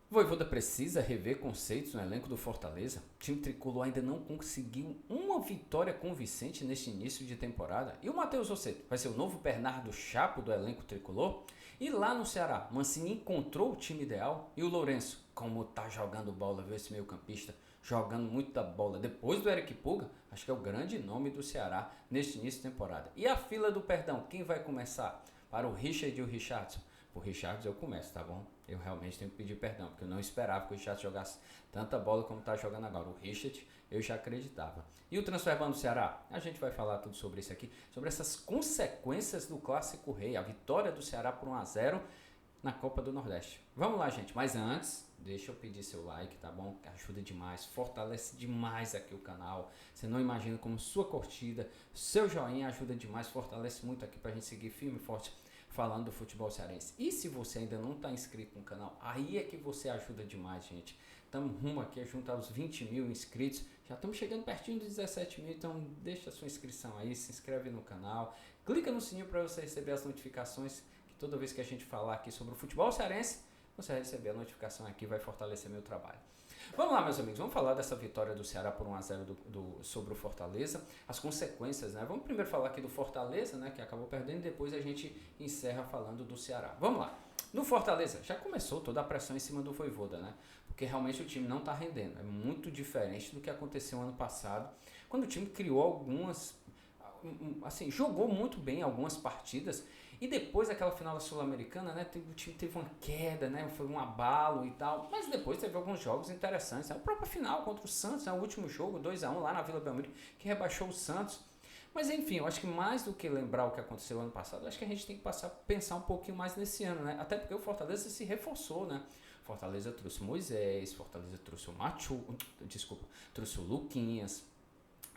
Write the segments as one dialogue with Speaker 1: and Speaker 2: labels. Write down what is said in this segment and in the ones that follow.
Speaker 1: Vojvoda precisa rever conceitos no elenco do Fortaleza. O time tricolor ainda não conseguiu uma vitória convincente neste início de temporada. E o Matheus Rossetto vai ser o novo Bernardo Chapo do elenco tricolor? E lá no Ceará, Mancini encontrou o time ideal? E o Lourenço, como tá jogando bola, viu esse meio campista? Jogando muita bola. Depois do Eric Puga, acho que é o grande nome do Ceará neste início de temporada. E a fila do perdão, quem vai começar? Para o Richard e o Richardson. Por Richardson eu começo, tá bom? Eu realmente tenho que pedir perdão, porque eu não esperava que o Richard jogasse tanta bola como está jogando agora. O Richard eu já acreditava. E o transfer ban do Ceará? A gente vai falar tudo sobre isso aqui, sobre essas consequências do Clássico Rei, a vitória do Ceará por 1-0 na Copa do Nordeste. Vamos lá, gente. Mas antes, deixa eu pedir seu like, tá bom? Que ajuda demais, fortalece demais aqui o canal. Você não imagina como sua curtida, seu joinha ajuda demais, fortalece muito aqui pra gente seguir firme e forte falando do futebol cearense. E se você ainda não está inscrito no canal, aí é que você ajuda demais, gente. Estamos rumo aqui a juntar os 20 mil inscritos. Já estamos chegando pertinho dos 17 mil, então deixa a sua inscrição aí, se inscreve no canal, clica no sininho para você receber as notificações, que toda vez que a gente falar aqui sobre o futebol cearense, você vai receber a notificação aqui, vai fortalecer meu trabalho. Vamos lá, meus amigos, vamos falar dessa vitória do Ceará por 1-0 sobre o Fortaleza, as consequências, né? Vamos primeiro falar aqui do Fortaleza, né, que acabou perdendo, e depois a gente encerra falando do Ceará. Vamos lá. No Fortaleza, já começou toda a pressão em cima do Vojvoda, né? Porque realmente o time não está rendendo. É muito diferente do que aconteceu ano passado, quando o time criou algumas, assim, jogou muito bem algumas partidas e depois daquela final da Sul-Americana, né, o time teve uma queda, né, foi um abalo e tal, mas depois teve alguns jogos interessantes, né, a própria final contra o Santos, né, o último jogo, 2-1 lá na Vila Belmiro, que rebaixou o Santos. Mas enfim, eu acho que mais do que lembrar o que aconteceu ano passado, acho que a gente tem que pensar um pouquinho mais nesse ano, né? Até porque o Fortaleza se reforçou, né? Fortaleza trouxe o Moisés, Fortaleza trouxe o desculpa, trouxe o Luquinhas,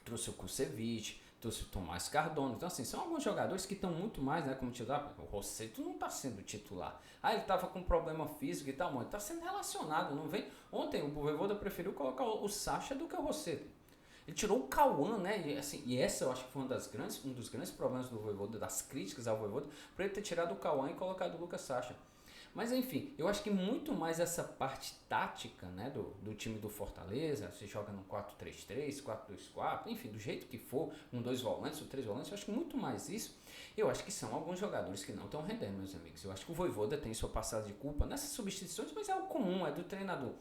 Speaker 1: trouxe o Kusevich, trouxe o Tomás Cardona. Então, assim, são alguns jogadores que estão muito mais, né, como titular. O Rossetto não está sendo titular. Ah, ele estava com problema físico e tal, mas está sendo relacionado, não vem? Ontem o Vojvoda preferiu colocar o Sacha do que o Rossetto. Ele tirou o Cauã, né? E, assim, e essa eu acho que foi um dos grandes problemas do Vojvoda, das críticas ao Vojvoda, por ele ter tirado o Cauã e colocado o Lucas Sacha. Mas enfim, eu acho que muito mais essa parte tática, né, do time do Fortaleza, você joga no 4-3-3, 4-2-4, enfim, do jeito que for, um dois volantes, um três volantes, eu acho que muito mais isso. Eu acho que são alguns jogadores que não estão rendendo, meus amigos. Eu acho que o Vojvoda tem sua parcela de culpa nessas substituições, mas é algo comum, é do treinador.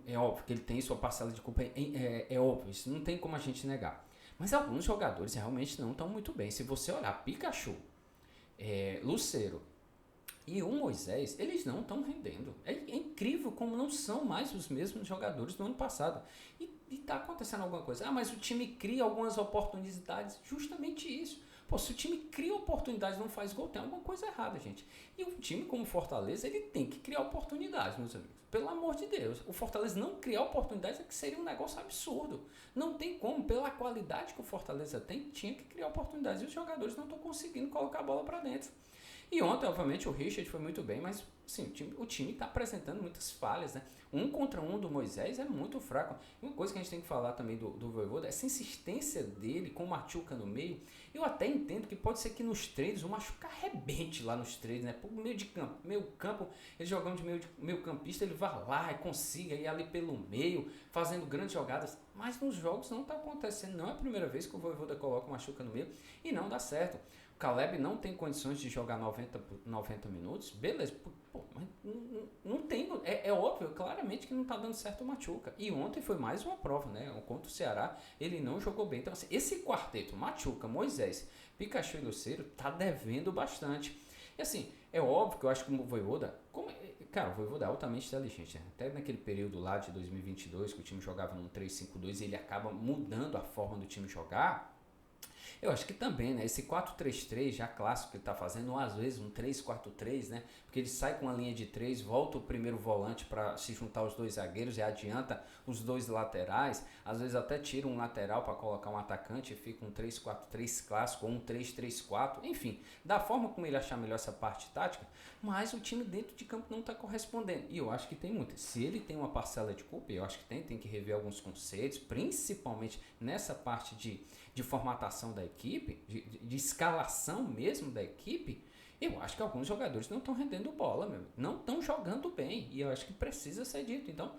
Speaker 1: É óbvio que ele tem sua parcela de culpa, é óbvio, isso não tem como a gente negar. Mas alguns jogadores realmente não estão muito bem. Se você olhar Pikachu, Lucero, e o Moisés, eles não estão rendendo. É incrível como não são mais os mesmos jogadores do ano passado. E está acontecendo alguma coisa. Ah, mas o time cria algumas oportunidades. Justamente isso. Pô, se o time cria oportunidades e não faz gol, tem alguma coisa errada, gente. E um time como o Fortaleza, ele tem que criar oportunidades, meus amigos. Pelo amor de Deus. O Fortaleza não criar oportunidades é que seria um negócio absurdo. Não tem como. Pela qualidade que o Fortaleza tem, tinha que criar oportunidades. E os jogadores não estão conseguindo colocar a bola para dentro. E ontem, obviamente, o Richard foi muito bem, mas sim, o time está apresentando muitas falhas, né? Um contra um do Moisés é muito fraco. E uma coisa que a gente tem que falar também do Vojvoda é essa insistência dele com o Machuca no meio. Eu até entendo que pode ser que nos treinos o Machuca arrebente lá nos treinos, né? Por meio de campo, meio campo, ele jogando de meio campista, ele vai lá e consiga ir ali pelo meio, fazendo grandes jogadas. Mas nos jogos não está acontecendo. Não é a primeira vez que o Vojvoda coloca o Machuca no meio e não dá certo. O Caleb não tem condições de jogar 90 minutos, beleza, pô, mas não tem, é óbvio, claramente que não está dando certo o Machuca. E ontem foi mais uma prova, né? Contra o Ceará, ele não jogou bem. Então, assim, esse quarteto, Machuca, Moisés, Pikachu e Lucero, tá devendo bastante. E assim, é óbvio que eu acho que o Vojvoda, cara, o Vojvoda é altamente inteligente, né? Até naquele período lá de 2022, que o time jogava num 3-5-2 e ele acaba mudando a forma do time jogar. Eu acho que também, né? Esse 4-3-3 já clássico que ele tá fazendo, ou às vezes um 3-4-3, né? Porque ele sai com a linha de 3, volta o primeiro volante para se juntar os dois zagueiros e adianta os dois laterais. Às vezes até tira um lateral para colocar um atacante e fica um 3-4-3 clássico ou um 3-3-4. Enfim, da forma como ele achar melhor essa parte tática, mas o time dentro de campo não tá correspondendo. E eu acho que tem muito. Se ele tem uma parcela de culpa, eu acho que tem que rever alguns conceitos, principalmente nessa parte de formatação da equipe, de escalação mesmo da equipe. Eu acho que alguns jogadores não estão rendendo bola, meu. Não estão jogando bem. E eu acho que precisa ser dito. Então,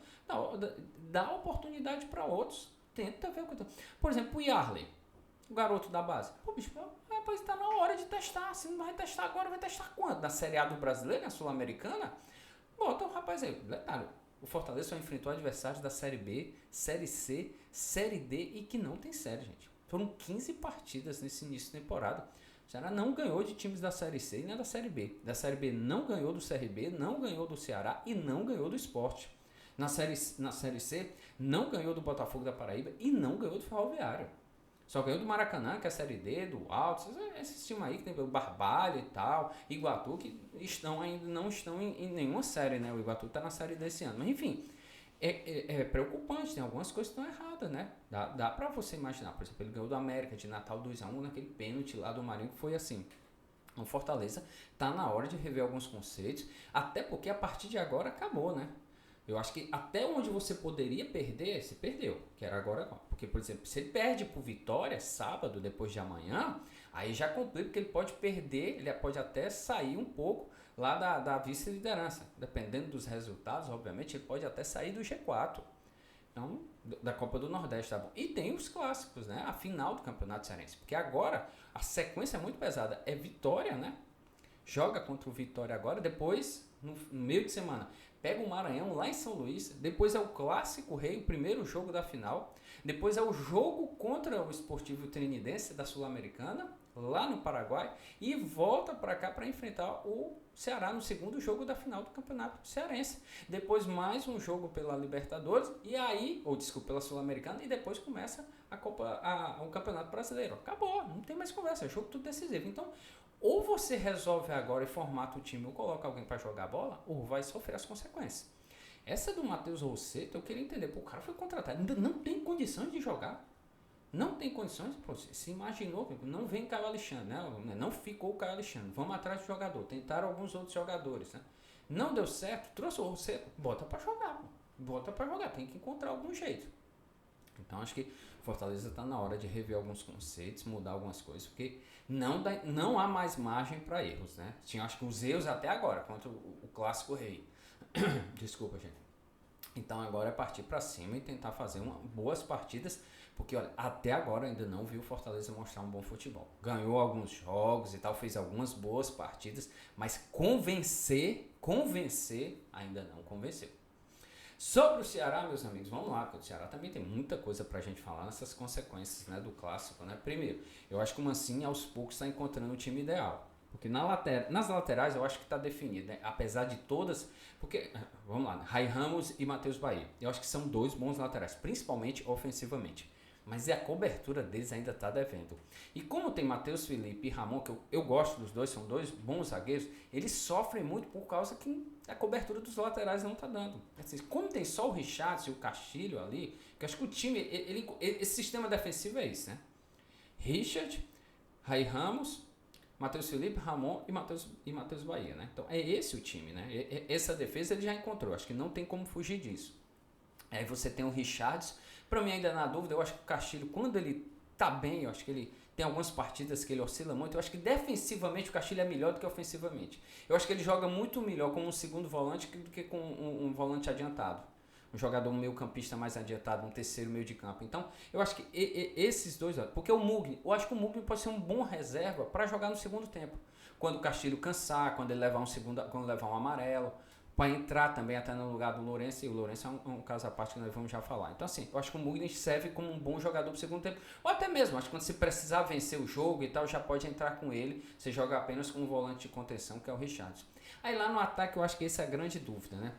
Speaker 1: dá oportunidade para outros. Tenta ver o que... Por exemplo, o Yarley, o garoto da base. Pô, bicho, rapaz, está na hora de testar. Se não vai testar agora, vai testar quando? Na Série A do Brasileiro, na Sul-Americana? Bota o rapaz aí. Detalhe, o Fortaleza só enfrentou adversários da Série B, Série C, Série D e que não tem série, gente. Foram 15 partidas nesse início de temporada. O Ceará não ganhou de times da Série C e nem da Série B. Da Série B não ganhou do CRB, não ganhou do Ceará e não ganhou do Sport. Na série C não ganhou do Botafogo da Paraíba e não ganhou do Ferroviário. Só ganhou do Maracanã, que é a Série D, do Alto, esses times aí que tem o Barbalho e tal, Iguatu, que ainda não estão em nenhuma série, né? O Iguatu está na Série desse ano. Mas enfim, é preocupante, tem algumas coisas que estão erradas, né? Dá pra você imaginar, por exemplo, ele ganhou do América de Natal 2-1 naquele pênalti lá do Marinho, que foi assim. O Fortaleza tá na hora de rever alguns conceitos, até porque a partir de agora acabou, né? Eu acho que até onde você poderia perder, você perdeu, que era agora. Porque, por exemplo, se ele perde por Vitória sábado, depois de amanhã, aí já complica, porque ele pode perder, ele pode até sair um pouco lá da vice-liderança. Dependendo dos resultados, obviamente, ele pode até sair do G4. Então, da Copa do Nordeste, tá bom? E tem os clássicos, né? A final do Campeonato Cearense. Porque agora a sequência é muito pesada. É Vitória, né? Joga contra o Vitória agora, depois, no meio de semana, pega o Maranhão lá em São Luís, depois é o Clássico Rei, o primeiro jogo da final, depois é o jogo contra o Esportivo Trinidense da Sul-Americana, lá no Paraguai, e volta para cá para enfrentar o Ceará no segundo jogo da final do Campeonato Cearense. Depois mais um jogo pela Libertadores, e aí, pela Sul-Americana, e depois começa o Campeonato Brasileiro. Acabou, não tem mais conversa, é jogo tudo decisivo. Então, ou você resolve agora e formata o time ou coloca alguém para jogar bola, ou vai sofrer as consequências. Essa do Matheus Rossetto, eu queria entender. Pô, o cara foi contratado, ainda não tem condições de jogar. Não tem condições, pô, se imaginou, não vem Caio Alexandre, né? Não ficou o Caio Alexandre. Vamos atrás do jogador. Tentaram alguns outros jogadores, né? Não deu certo, trouxe o Rossetto, bota para jogar, pô. Bota para jogar, tem que encontrar algum jeito. Então acho que Fortaleza está na hora de rever alguns conceitos, mudar algumas coisas, porque não há mais margem para erros, né? Tinha acho que os erros até agora, contra o Clássico Rei. Desculpa, gente. Então agora é partir para cima e tentar fazer boas partidas, porque olha, até agora ainda não viu o Fortaleza mostrar um bom futebol. Ganhou alguns jogos e tal, fez algumas boas partidas, mas convencer ainda não convenceu. Sobre o Ceará, meus amigos, vamos lá, porque o Ceará também tem muita coisa pra gente falar nessas consequências, né, do clássico, né? Primeiro, eu acho que o Mancini aos poucos está encontrando o time ideal. Porque nas laterais eu acho que está definido, né? Apesar de todas. Porque, vamos lá, né? Rai Ramos e Matheus Bahia. Eu acho que são dois bons laterais, principalmente ofensivamente. Mas a cobertura deles ainda está devendo. E como tem Matheus Felipe e Ramon, que eu gosto dos dois, são dois bons zagueiros, eles sofrem muito por causa que a cobertura dos laterais não está dando. Assim, como tem só o Richardson e o Castilho ali, que eu acho que o time, esse sistema defensivo é isso, né? Richard, Rai Ramos, Matheus Felipe, Ramon e Matheus Bahia, né? Então é esse o time, né? Essa defesa ele já encontrou, acho que não tem como fugir disso. Aí você tem o Richardson, para mim ainda na dúvida, eu acho que o Castilho, quando ele tá bem, eu acho que ele tem algumas partidas que ele oscila muito, eu acho que defensivamente o Castilho é melhor do que ofensivamente. Eu acho que ele joga muito melhor como um segundo volante do que com um volante adiantado. Um jogador meio campista mais adiantado, um terceiro meio de campo. Então, eu acho que esses dois, porque o Mugni, eu acho que o Mugni pode ser um bom reserva para jogar no segundo tempo. Quando o Castilho cansar, quando ele levar quando levar um amarelo, para entrar também até no lugar do Lourenço, e o Lourenço é um caso à parte que nós vamos já falar. Então assim, eu acho que o Mugni serve como um bom jogador para o segundo tempo, ou até mesmo, acho que quando você precisar vencer o jogo e tal, já pode entrar com ele, você joga apenas com um volante de contenção, que é o Richardson. Aí lá no ataque eu acho que essa é a grande dúvida, né?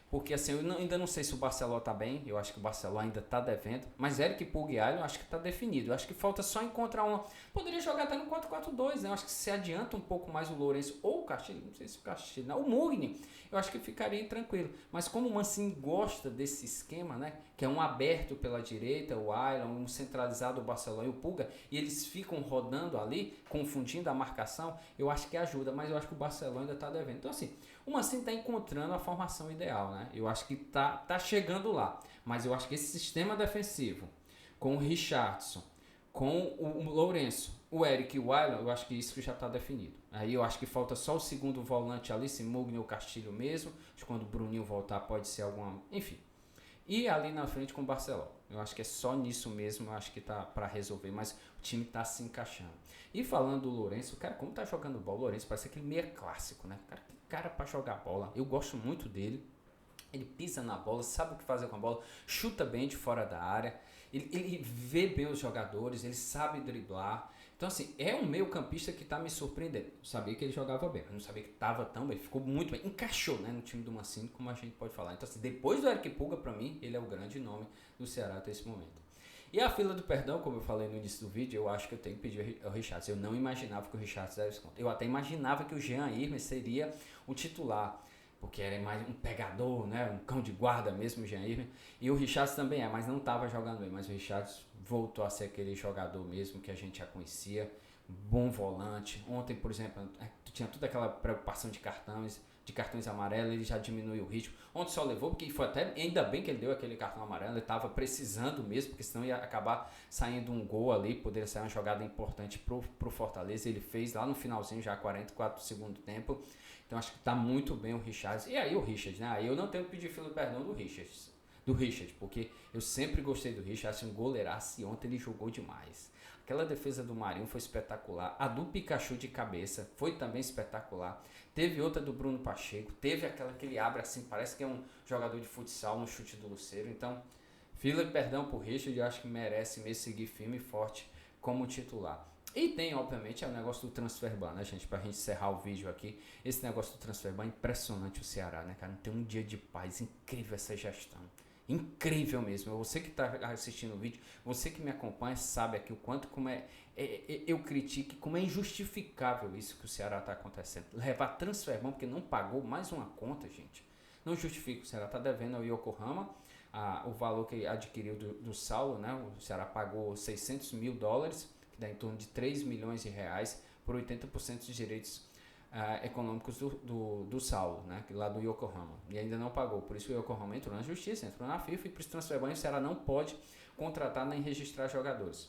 Speaker 1: Porque assim, eu ainda não sei se o Barceló tá bem, eu acho que o Barceló ainda tá devendo, mas Eric Puglialho eu acho que tá definido, eu acho que falta só encontrar uma, poderia jogar até no 4-4-2, né? Eu acho que se adianta um pouco mais o Lourenço ou o Castilho, não sei se o Castilho, não, o Mugni, eu acho que ficaria tranquilo, mas como o Mancini gosta desse esquema, né? Que é um aberto pela direita, o Ayla, um centralizado o Barceló e o Pulga, e eles ficam rodando ali, confundindo a marcação, eu acho que ajuda, mas eu acho que o Barceló ainda tá devendo. Então assim, o Mancini está encontrando a formação ideal, né? Eu acho que tá chegando lá. Mas eu acho que esse sistema defensivo, com o Richardson, com o Lourenço O Eric e o Wylan, eu acho que isso já está definido. Aí eu acho que falta só o segundo volante ali, se Mugni ou Castilho mesmo. Acho que quando o Bruninho voltar pode ser alguma... Enfim. E ali na frente com o Barcelona. Eu acho que é só nisso mesmo, eu acho que tá para resolver, mas o time tá se encaixando. E falando do Lourenço, cara, como tá jogando bola, o Lourenço parece aquele meia clássico, né? Cara, que cara para jogar bola. Eu gosto muito dele. Ele pisa na bola, sabe o que fazer com a bola, chuta bem de fora da área, ele vê bem os jogadores, ele sabe driblar. Então, assim, é um meio campista que está me surpreendendo. Eu sabia que ele jogava bem, eu não sabia que estava tão bem. Ele ficou muito bem, encaixou, né, no time do Mancini, como a gente pode falar. Então, assim, depois do Eric Pulga, para mim, ele é o grande nome do Ceará até esse momento. E a fila do perdão, como eu falei no início do vídeo, eu acho que eu tenho que pedir ao Richards. Eu não imaginava que o Richards desse conta. Eu até imaginava que o Jean Irmes seria o titular, porque era mais um pegador, né, um cão de guarda mesmo, o Jean Irmes. E o Richards também mas não estava jogando bem. Mas o Richards voltou a ser aquele jogador mesmo que a gente já conhecia, bom volante. Ontem, por exemplo, tinha toda aquela preocupação de cartões amarelos, ele já diminuiu o ritmo. Ontem só levou, porque foi até, ainda bem que ele deu aquele cartão amarelo, ele estava precisando mesmo, porque senão ia acabar saindo um gol ali, poderia sair uma jogada importante pro Fortaleza. Ele fez lá no finalzinho, já 44 do segundo tempo. Então acho que está muito bem o Richards. E aí o Richard, né? Aí eu não tenho que pedir fila perdão do Richard, porque eu sempre gostei do Richard, um goleiraço, e ontem ele jogou demais. Aquela defesa do Marinho foi espetacular, a do Pikachu de cabeça foi também espetacular. Teve outra do Bruno Pacheco, teve aquela que ele abre assim, parece que é um jogador de futsal no chute do Luceiro. Então, fila de perdão pro Richard, eu acho que merece mesmo seguir firme e forte como titular. E tem, obviamente, o negócio do transfer ban, né, gente? Pra gente encerrar o vídeo aqui. Esse negócio do transfer ban é impressionante o Ceará, né, cara? Não tem um dia de paz. Incrível essa gestão. Incrível mesmo. Você que está assistindo o vídeo, você que me acompanha, sabe aqui o quanto eu critico, como é injustificável isso que o Ceará está acontecendo. Levar transfer ban porque não pagou mais uma conta, gente. Não justifica. O Ceará está devendo ao Yokohama o valor que adquiriu do Saulo, né? O Ceará pagou $600 mil, que dá em torno de 3 milhões de reais, por 80% dos direitos econômicos do Saulo, né, lá do Yokohama, e ainda não pagou. Por isso o Yokohama entrou na justiça, entrou na FIFA, e por isso transfer ban o Ceará não pode contratar nem registrar jogadores.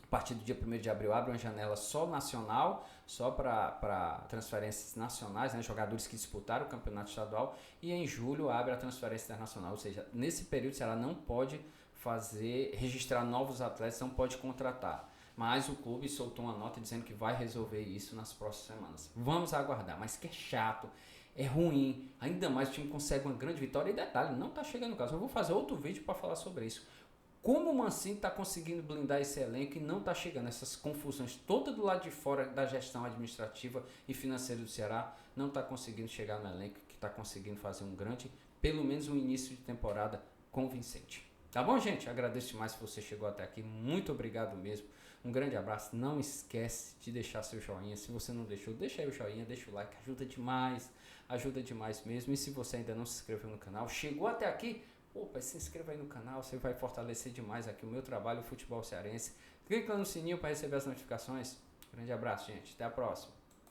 Speaker 1: A partir do dia 1º de abril abre uma janela só nacional, só para transferências nacionais, né, jogadores que disputaram o campeonato estadual, e em julho abre a transferência internacional. Ou seja, nesse período o Ceará não pode registrar novos atletas, não pode contratar. Mas o clube soltou uma nota dizendo que vai resolver isso nas próximas semanas. Vamos aguardar, mas que é chato, é ruim. Ainda mais o time consegue uma grande vitória. E detalhe, não está chegando no caso. Eu vou fazer outro vídeo para falar sobre isso. Como o Mancini está conseguindo blindar esse elenco e não está chegando, essas confusões todas do lado de fora da gestão administrativa e financeira do Ceará, não está conseguindo chegar no elenco que está conseguindo fazer um grande, pelo menos um início de temporada convincente. Tá bom, gente? Agradeço demais se você chegou até aqui. Muito obrigado mesmo. Um grande abraço. Não esquece de deixar seu joinha. Se você não deixou, deixa aí o joinha, deixa o like. Ajuda demais mesmo. E se você ainda não se inscreveu no canal, chegou até aqui, opa, se inscreva aí no canal. Você vai fortalecer demais aqui o meu trabalho, o futebol cearense. Clica no sininho para receber as notificações. Grande abraço, gente. Até a próxima.